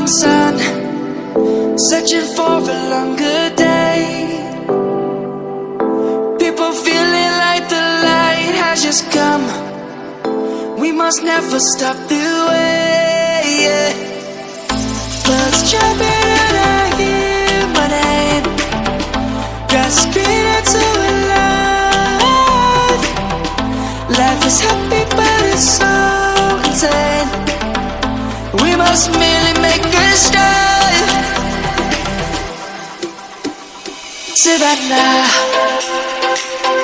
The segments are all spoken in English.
morning sun, searching for a longer day. People feeling like the light has just come. We must never stop the way, yeah. Birds jumping and I hear my name, grasping into a life. Life is happy but it's so insane. We must merely make a start. Savannah,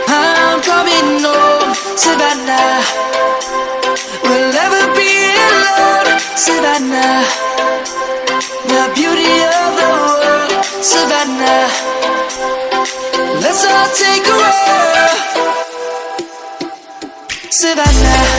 I'm coming home. Savannah, we'll never be alone. Savannah, the beauty of the world. Savannah, let's all take a walk. Savannah,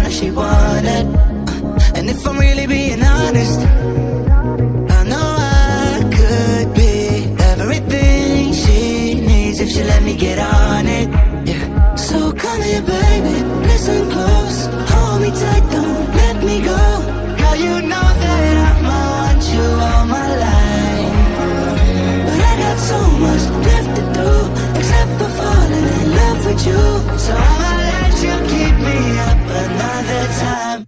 she wanted. And if I'm really being honest, I know I could be everything she needs if she let me get on it, yeah. So come here, baby, listen close, hold me tight, don't let me go. Girl, you know that I'ma want you all my life, but I got so much left to do, except for falling in love with you. So I'ma let you keep me up another time,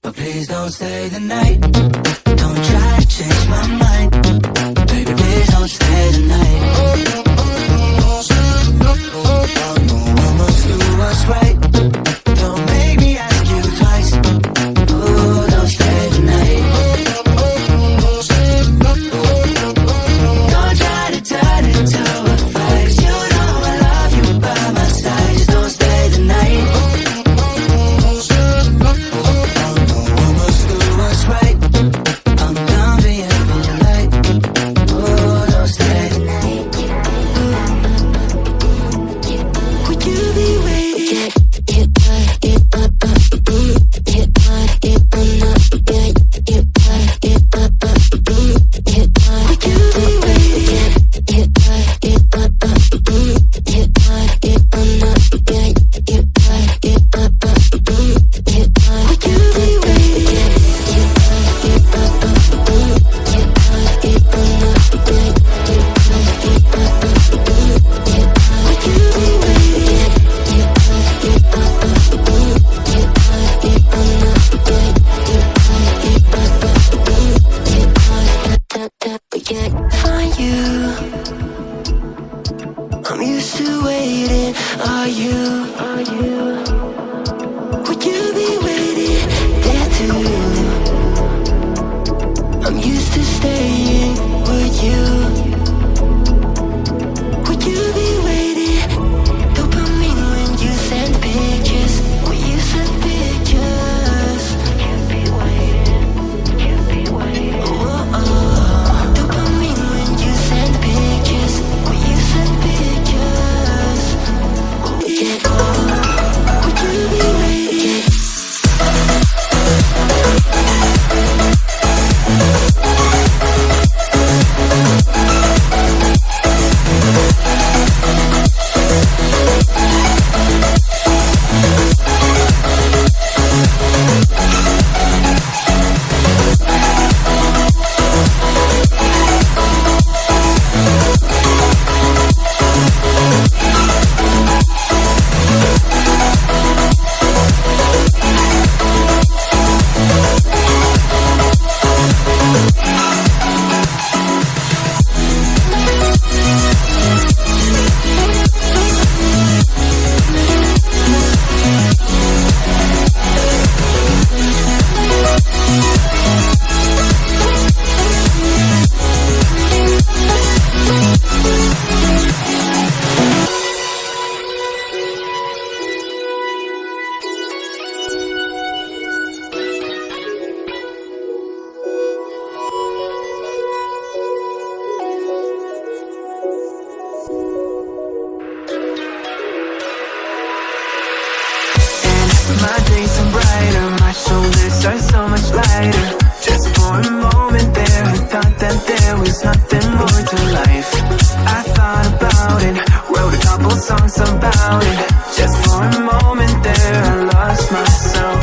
but please don't stay the night. Don't try to change my mind, baby, please don't stay the night. I must do what's right, don't make me ask you twice. Oh, don't stay the night. Don't try to turn it to a fight, you know I love you by my side. Just don't stay the night. I must do what's right. are you? Would you be waiting there too? I'm used to staying with you. Would you be waiting? Dopamine when you send pictures. When you send pictures. Can't be waiting. Can't be waiting. Dopamine when you send pictures. When you send pictures. Yeah. Would you be waiting? My days are brighter, my shoulders are so much lighter. Just for a moment there, I thought that there was nothing more to life. I thought about it, wrote a couple songs about it. Just for a moment there, I lost myself.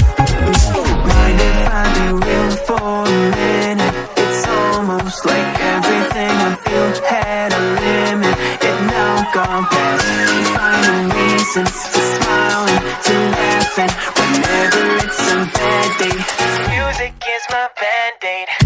Mind if I be real for a minute? It's almost like everything I feel had a limit. It now gone past, finding reasons to smile and to laugh. And whenever it's a bad day, music is my band-aid.